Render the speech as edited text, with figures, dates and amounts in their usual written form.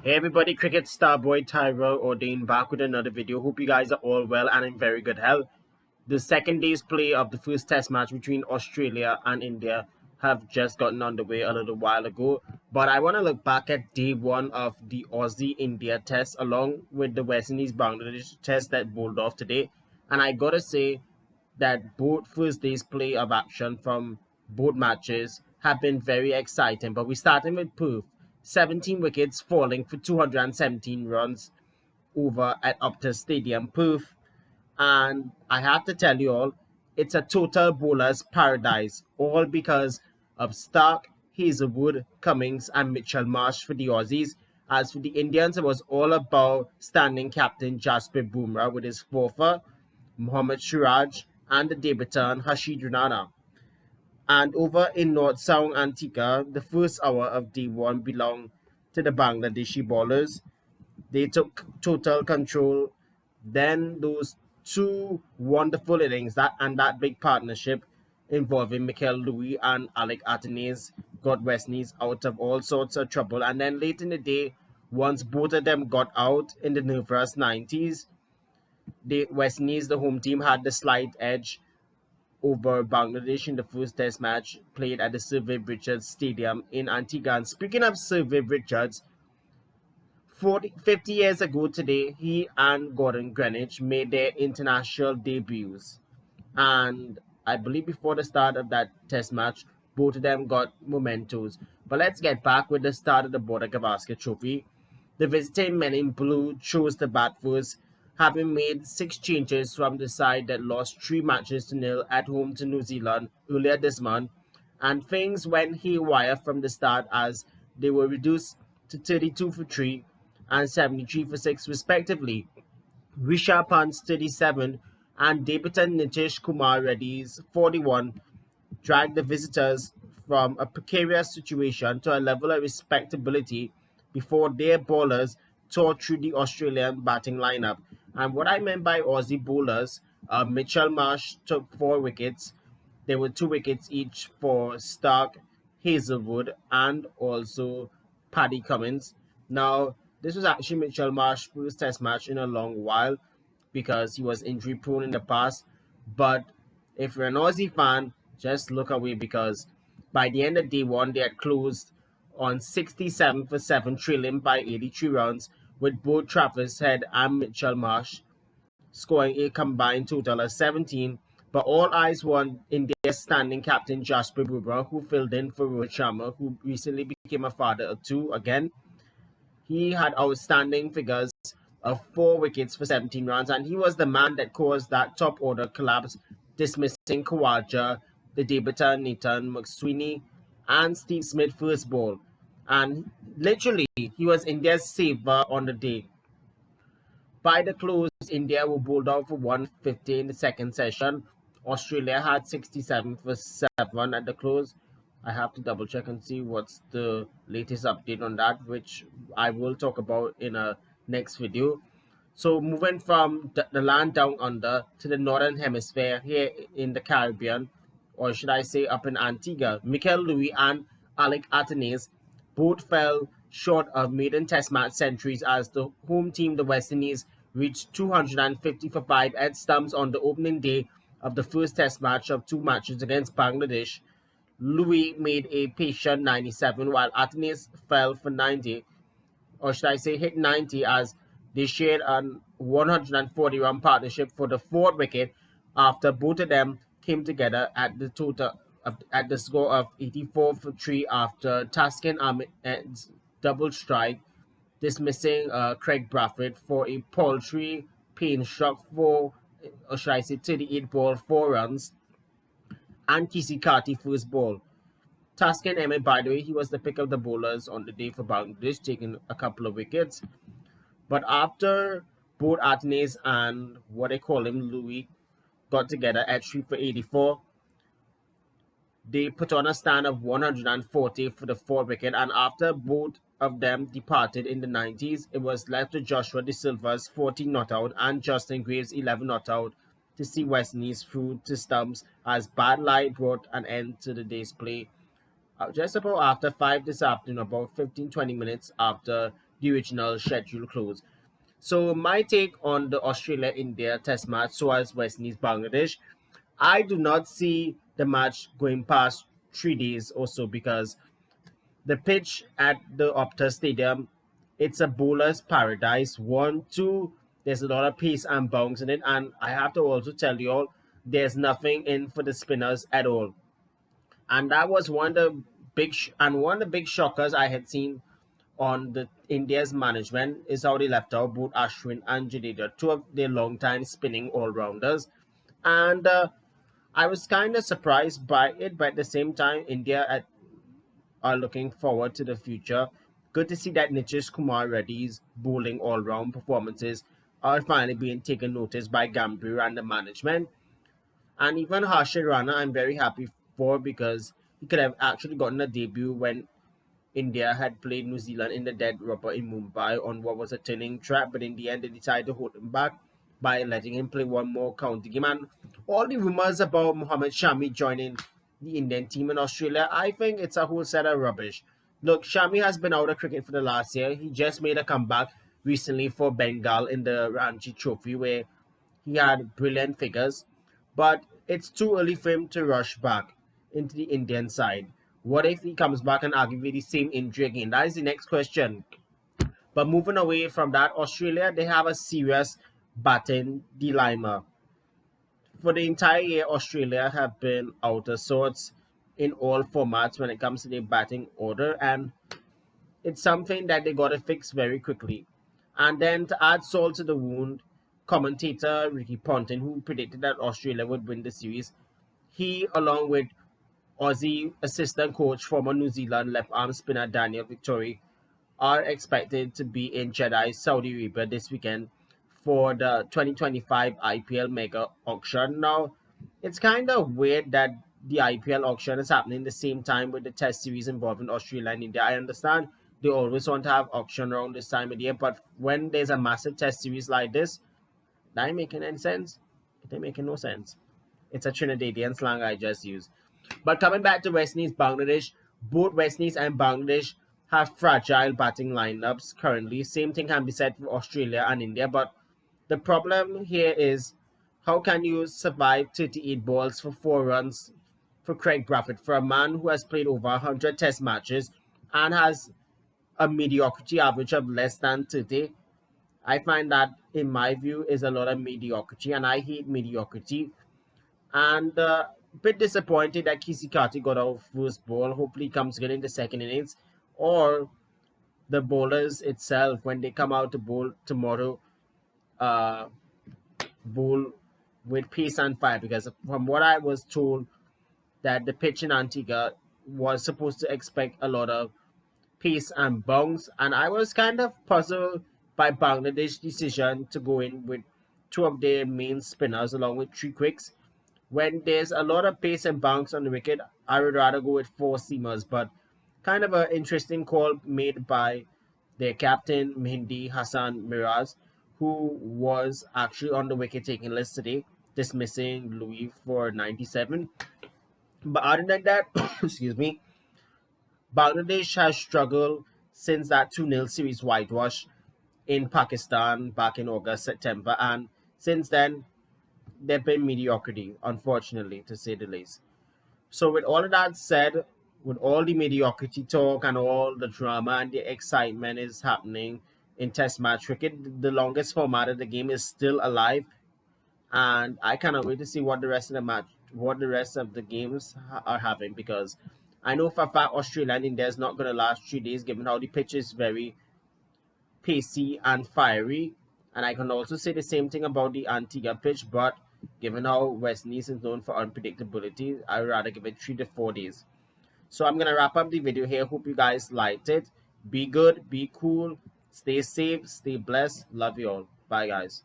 Hey everybody, Cricket Starboy, Tyrelle, Audain back with another video. Hope you guys are all well and in very good health. The second day's play of the first test match between Australia and India have just gotten underway a little while ago. But I want to look back at day one of the Aussie-India test along with the West Indies-Bangladesh test that bowled off today. And I gotta say that both first day's play of action from both matches have been very exciting. But we started with Perth. 17 wickets falling for 217 runs over at Optus Stadium, Perth. And I have to tell you all, it's a total bowler's paradise, all because of Stark, Hazelwood, Cummings, and Mitchell Marsh for the Aussies. As for the Indians, it was all about standing captain Jasprit Bumrah with his forfer, Mohammad Siraj, and the debutant Rashid Rana. And over in North Sound Antigua, the first hour of day one belonged to the Bangladeshi bowlers. They took total control. Then those two wonderful innings that big partnership involving Mikel Louis and Alec Athanaze got West Indies out of all sorts of trouble. And then late in the day, once both of them got out in the nervous 90s, the West Indies, the home team, had the slight edge over Bangladesh in the first test match played at the Sir Viv Richards Stadium in Antigua. And speaking of Sir Viv Richards, 50 years ago today, he and Gordon Greenwich made their international debuts. And I believe before the start of that test match, both of them got mementos. But let's get back with the start of the Border Gavaskar Trophy. The visiting men in blue chose to bat first, having made 6 changes from the side that lost 3 matches to nil at home to New Zealand earlier this month. And things went haywire from the start as they were reduced to 32 for 3 and 73 for 6 respectively. Rishabh Pant's 37 and debutant Nitish Kumar Reddy's 41 dragged the visitors from a precarious situation to a level of respectability before their bowlers tore through the Australian batting lineup. And what I meant by Aussie bowlers, Mitchell Marsh took 4 wickets. There were 2 wickets each for Stark, Hazelwood, and also Paddy Cummins. Now, this was actually Mitchell Marsh's first test match in a long while because he was injury prone in the past. But if you're an Aussie fan, just look away because by the end of day one, they had closed on 67 for 7, trailing by 83 runs, with both Travis Head and Mitchell Marsh scoring a combined total of 17. But all eyes were on India's standing captain Jasprit Bumrah, who filled in for Rohit Sharma, who recently became a father of 2 again. He had outstanding figures of 4 wickets for 17 runs, and he was the man that caused that top order collapse, dismissing Khawaja, the debutant Nathan McSweeney, and Steve Smith first ball. And literally, he was India's saver on the day. By the close, India were bowled out for 150 in the second session. Australia had 67 for 7 at the close. I have to double check and see what's the latest update on that, which I will talk about in a next video. So moving from the land down under to the northern hemisphere here in the Caribbean, or should I say up in Antigua, Mikel Louis and Alec Athanaze both fell short of maiden test match centuries as the home team, the West Indies, reached 250 for 5 at stumps on the opening day of the first test match of 2 matches against Bangladesh. Louis made a patient 97 while Athanaze fell for 90, or should I say hit 90, as they shared a 140-run partnership for the 4th wicket after both of them came together at the score of 84 for 3 after Taskin Ahmed's double strike, dismissing Craig Bradford for a paltry pain-struck 4, or should I say 38 ball 4 runs, and Kisi Kati first ball. Taskin Ahmed, by the way, he was the pick of the bowlers on the day for Bangladesh, taking a couple of wickets. But after both Athanaze and what they call him, Louis, got together at 3 for 84, they put on a stand of 140 for the 4th wicket, and after both of them departed in the 90s, it was left to Joshua De Silva's 14 not out and Justin Graves' 11 not out to see West Indies through to stumps as bad light brought an end to the day's play. Just about after 5 this afternoon, about 15-20 minutes after the original schedule closed. So my take on the Australia-India Test match, so as West Indies Bangladesh, I do not see the match going past 3 days or so because the pitch at the Optus Stadium, it's a bowler's paradise. One, two, there's a lot of pace and bounce in it, and I have to also tell you all, there's nothing in for the spinners at all. And that was one of the big shockers I had seen on the India's management is how they left out both Ashwin and Jadeja, two of their long-time spinning all-rounders, and I was kind of surprised by it, but at the same time, are looking forward to the future. Good to see that Nitish Kumar Reddy's bowling all-round performances are finally being taken notice by Gambhir and the management. And even Harshit Rana, I'm very happy for because he could have actually gotten a debut when India had played New Zealand in the dead rubber in Mumbai on what was a turning track, but in the end they decided to hold him back by letting him play one more county game. And all the rumors about Mohammad Shami joining the Indian team in Australia, I think it's a whole set of rubbish. Look, Shami has been out of cricket for the last year. He just made a comeback recently for Bengal in the Ranji Trophy where he had brilliant figures, but it's too early for him to rush back into the Indian side. What if he comes back and aggravate the same injury again? That is the next question. But moving away from that, Australia, they have a serious batting dilemma. For the entire year, Australia have been out of sorts in all formats when it comes to their batting order, and it's something that they got to fix very quickly. And then to add salt to the wound, commentator Ricky Ponting, who predicted that Australia would win the series, he, along with Aussie assistant coach, former New Zealand left arm spinner Daniel Victory, are expected to be in Jeddah, Saudi Arabia this weekend for the 2025 IPL mega auction. Now, it's kind of weird that the IPL auction is happening the same time with the test series involving Australia and India. I understand they always want to have auction around this time of the year, but when there's a massive test series like this, that ain't making any sense. It ain't making no sense. It's a Trinidadian slang I just used. But coming back to West Indies, Bangladesh, both West Indies and Bangladesh have fragile batting lineups currently. Same thing can be said for Australia and India. But the problem here is how can you survive 38 balls for 4 runs for Craig Brathwaite, for a man who has played over 100 test matches and has a mediocrity average of less than 30? I find that, in my view, is a lot of mediocrity, and I hate mediocrity. And a bit disappointed that Kisikati got out first ball. Hopefully, he comes good in the second innings. Or the bowlers itself, when they come out to bowl tomorrow, uh, bowl with pace and fire. Because from what I was told, that the pitch in Antigua was supposed to expect a lot of pace and bounce. And I was kind of puzzled by Bangladesh's decision to go in with two of their main spinners along with three quicks. When there's a lot of pace and bounce on the wicket, I would rather go with four seamers. But kind of an interesting call made by their captain, Mehndi Hassan Miraz, who was actually on the wicket taking list today, dismissing Louis for 97. But other than that, excuse me, Bangladesh has struggled since that 2-0 series whitewash in Pakistan back in August, September. And since then, they've been mediocrity, unfortunately, to say the least. So, with all of that said, with all the mediocrity talk and all the drama and the excitement is happening in Test match cricket, the longest format of the game is still alive, and I cannot wait to see what the rest of the match, what the rest of the games are having because I know for a fact Australia and India is not going to last 3 days, given how the pitch is very pacey and fiery. And I can also say the same thing about the Antigua pitch, but given how West Indies is known for unpredictability, I would rather give it 3 to 4 days. So I'm gonna wrap up the video here. Hope you guys liked it. Be good, be cool, stay safe, stay blessed. Love you all. Bye guys.